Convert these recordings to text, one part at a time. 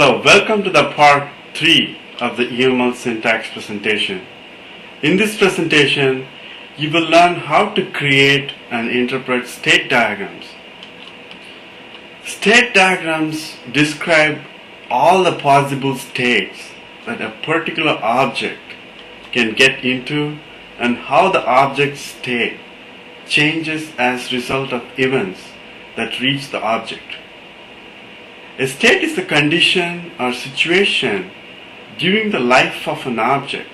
Hello, welcome to the part 3 of the UML syntax presentation. In this presentation, you will learn how to create and interpret state diagrams. State diagrams describe all the possible states that a particular object can get into and how the object's state changes as a result of events that reach the object. A state is a condition or situation during the life of an object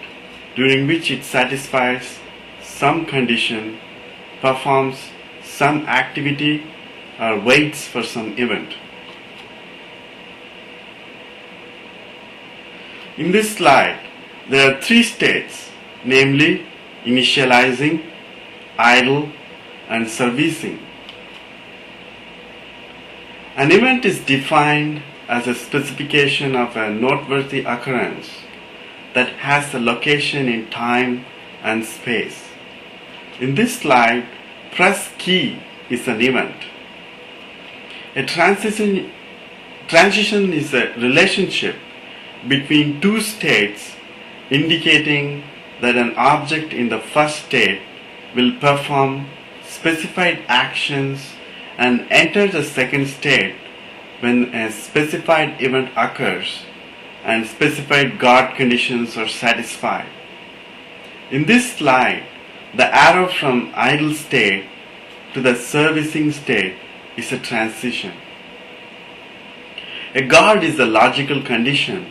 during which it satisfies some condition, performs some activity, or waits for some event. In this slide, there are 3 states, namely initializing, idle, and servicing. An event is defined as a specification of a noteworthy occurrence that has a location in time and space. In this slide, press key is an event. A transition is a relationship between 2 states indicating that an object in the first state will perform specified actions and enter the second state when a specified event occurs and specified guard conditions are satisfied. In this slide, the arrow from idle state to the servicing state is a transition. A guard is a logical condition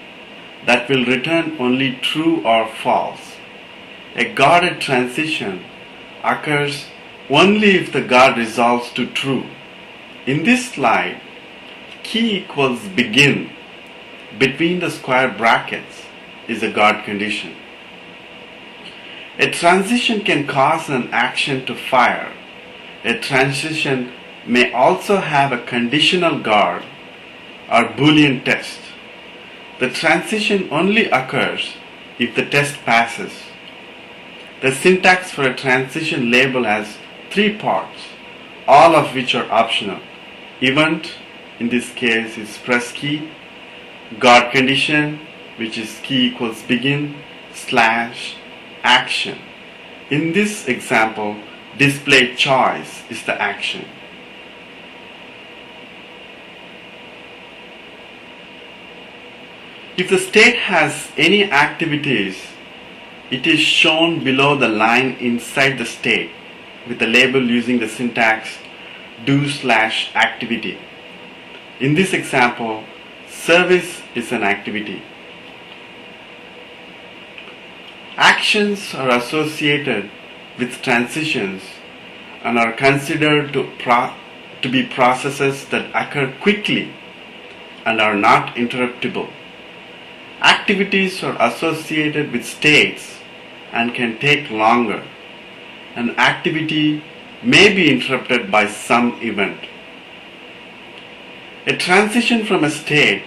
that will return only true or false. A guarded transition occurs only if the guard resolves to true. In this slide, key equals begin between the square brackets is a guard condition. A transition can cause an action to fire. A transition may also have a conditional guard or Boolean test. The transition only occurs if the test passes. The syntax for a transition label has 3 parts, all of which are optional. Event, in this case, is press key. Guard condition, which is key equals begin, / action. In this example, display choice is the action. If the state has any activities, it is shown below the line inside the state with the label using the syntax do/activity. In this example, service is an activity. Actions are associated with transitions and are considered to be processes that occur quickly and are not interruptible. Activities are associated with states and can take longer. An activity may be interrupted by some event. A transition from a state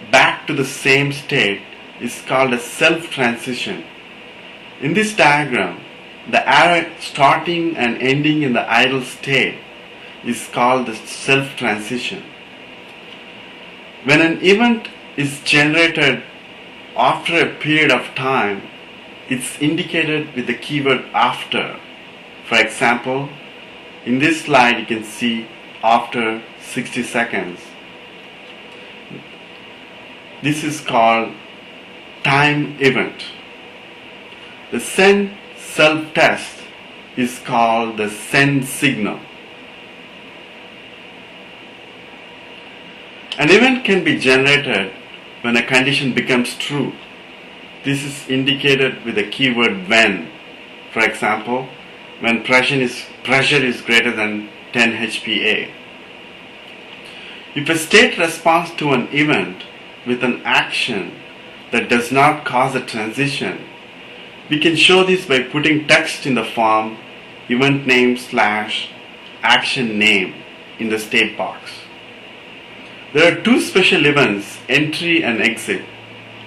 back to the same state is called a self-transition. In this diagram, the arrow starting and ending in the idle state is called the self-transition. When an event is generated after a period of time, it's indicated with the keyword after. For example, in this slide you can see after 60 seconds. This is called time event. The send self-test is called the send signal. An event can be generated when a condition becomes true. This is indicated with the keyword when. For example, when pressure is greater than 10 HPa. If a state responds to an event with an action that does not cause a transition, we can show this by putting text in the form event name / action name in the state box. There are 2 special events, entry and exit.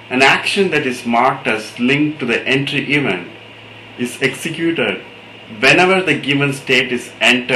An action that is marked as linked to the entry event is executed whenever the given state is entered